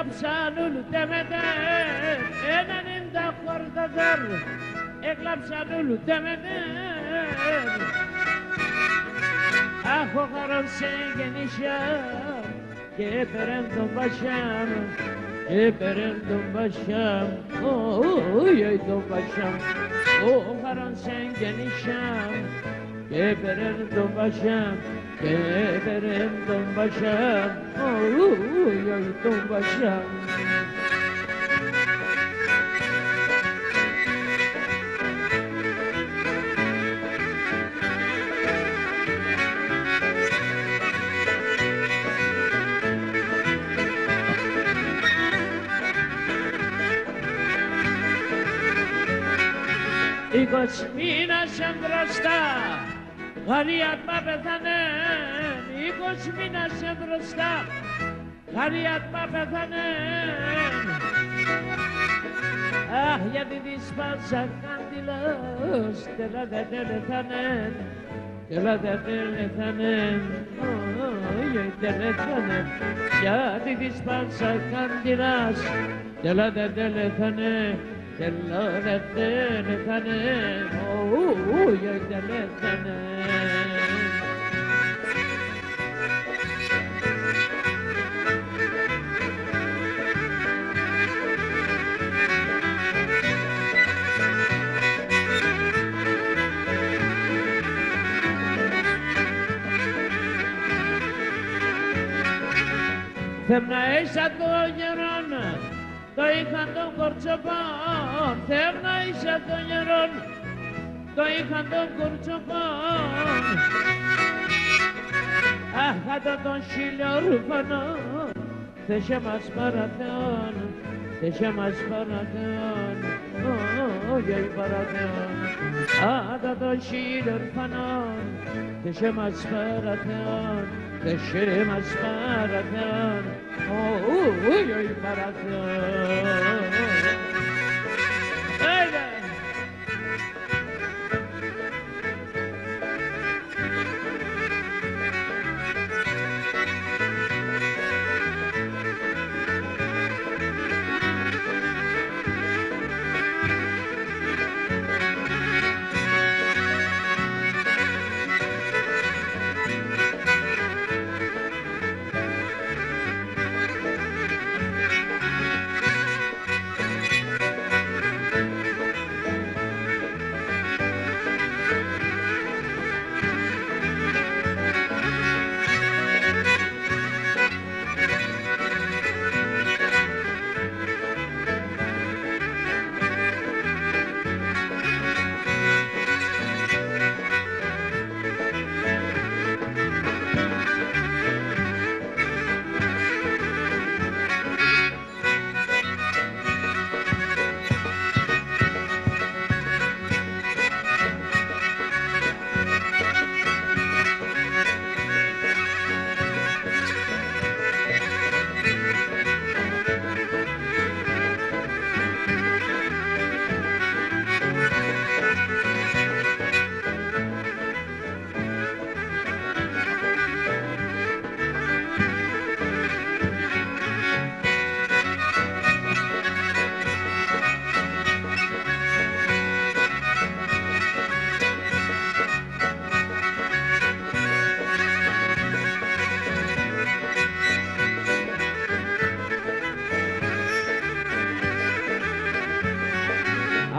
έκλαψαν ουλτέμετεν, 90 χορταζέρ, έκλαψαν ουλτέμετεν. Αχ, ο χαρός σε γεννήσια και έπαιρεν τον Πασιάμ, έπαιρεν τον Πασιάμ, όχι τον Πασιάμ. Ο χαρός σε γεννήσια και έπαιρεν τον Πασιάμ, και έπαιρεν τον Πασιάμ, όχι τον Πασιάμ. Είκοσι μήνας μπροστά, γαριάτμα πεθανέν. 20 μήνας μπροστά, γαριάτμα πεθανέν. Αχ, γιατί της πάσα κάντιλος, τελά δεν τελεθανέν, τελά δεν τελεθανέν, όχι τελεθανέν. Γιατί της πάσα κάντιλας, τελά δεν τελεθανέν, τελά δεν τελεθανέν, όχι τελεθανέν. Θεμναΐσα των γερών, το είχαν των κορτσοπών. Θεμναΐσα των γερών, το είχαν των κορτσοπών. Αχ, κάτω των χιλιορφανών, θέσε μας παραθεών, θέσε μας παραθεών, όχι παραθεών. Κάτω των χιλιορφανών, θέσε μας παραθεών, θέσε μας παραθεών, όχι παραθεών.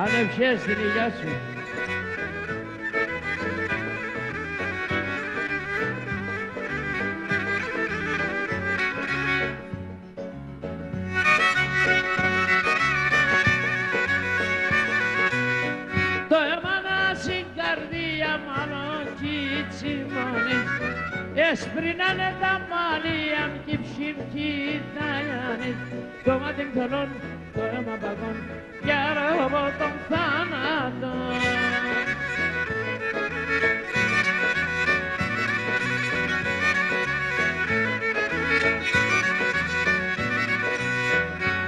Ανευχές στην υγειά σου. Το αίμα να στην καρδία μάλλον κι τσιμώνεις, έσπρινανε τα μάλια κι ψημκοί τα γιάννης, το μάτι μθονών, το αίμα παγών, κι αραβώ τον θάνατο.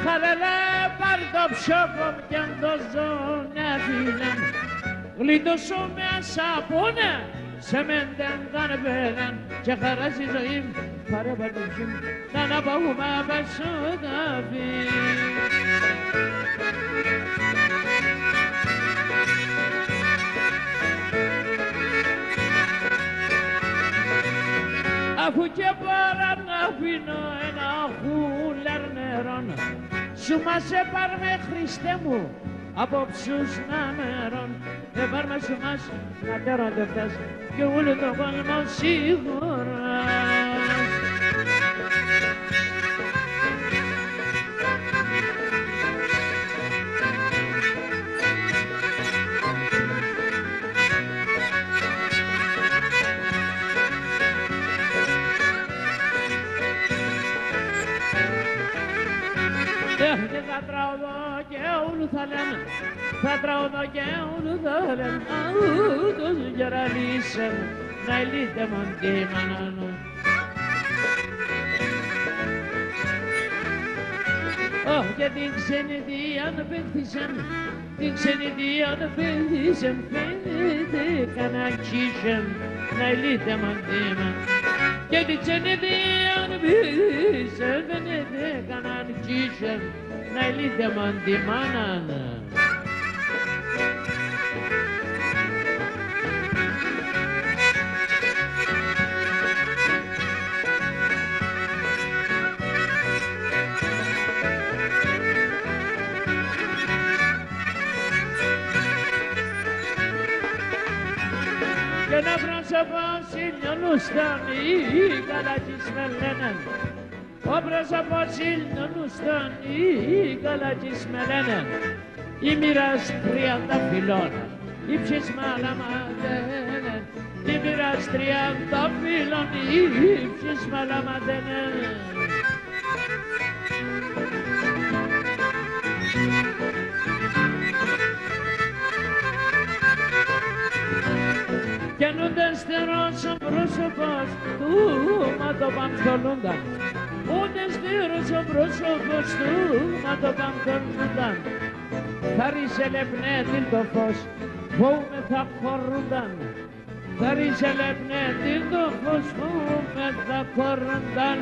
Χαλελέ πάρ' το ψόκο κι αν το ζω να φύγαν, γλίτωσω με σαπούνε, σε μέντεν δεν πέραν και χαράζει ζωή παρεμβατήσουν να αναπαγούμε μεσοδάβη. Αφού και παρά να πίνω ένα χούλερ νερόν, σου μας έπαρμε Χριστέ μου απόψους να μερών. Έπαρμε σου μας να τέρονται φτάς και όλο τον κόσμο σίγουρα. Και θα τραγουδώ και όλου θα λένε, θα τραγουδώ και όλου θα λένε, τους γεραλίσαν να ελίτε μοντήμαναν. Και την ξενιδία να πέφτησαν, την ξενιδία να πέφτησαν, φαίνεται κανακίσαν να ελίτε μοντήμαναν. Και την ξενιδία να πέφτησαν, φαίνεται κανακίσαν να ελίτε μοντήμαναν. Και να πρόσωπο σύλλονουσταν οι καλακείς με λένε, ο πρόσωπο σύλλονουσταν οι καλακείς με λένε, η μοίρας 30 φυλών, η ψησμάλα μαντένε, η μοίρας 30 φυλών, η ψησμάλα μαντένε. Κι ούτε στερός ο πρόσωπος του ματοπαμφτολούνταν, ούτε στερός ο πρόσωπος του ματοπαμφτολούνταν. Θα ριζελεπνέτην το φως, φοβούμε θα χωρούνταν. Θα ριζελεπνέτην το φως, φοβούμε θα χωρούνταν.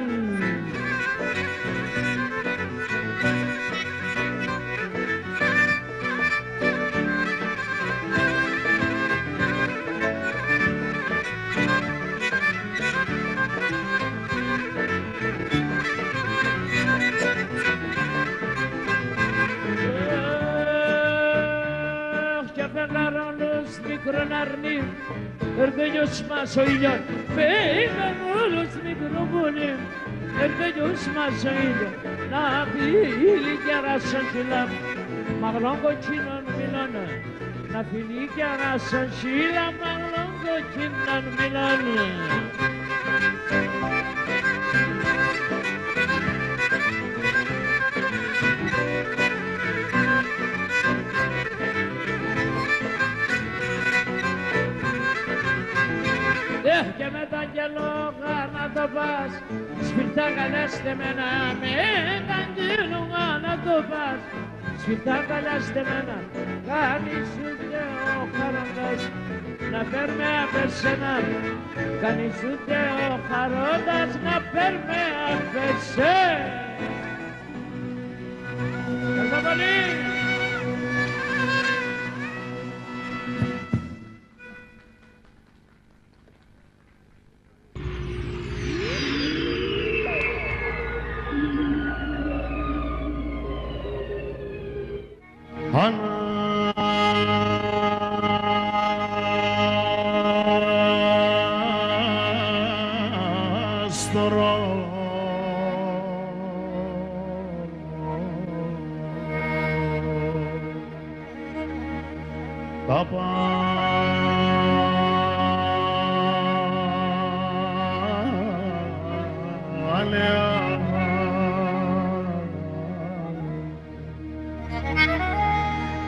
Μικρόν αρνί, ερδέλιος μας ο ήλιος, φύγαν όλους μικροπολί, ερδέλιος μας ο ήλιος, να φύγει και ράσαν σιλά, μαγλόν κοτσίνων μιλάνε, να φύγει και ράσαν σιλά, μαγλόν κοτσίνων μιλάνε. Και με τα γελόγα να το πας, σφιρτά καλέστε μένα, με τα γελόγα να το πας, σφιρτά καλέστε μένα, κάνεις ούτε ο χαρόντας, να παίρνουμε απ' εσένα, κάνεις ούτε ο χαρόντας, να παίρνουμε απ' εσένα. Ευχαριστώ πολύ.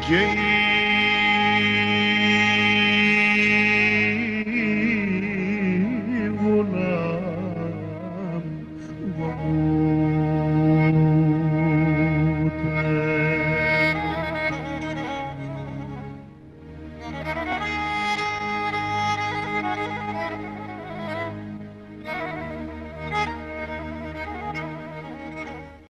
Και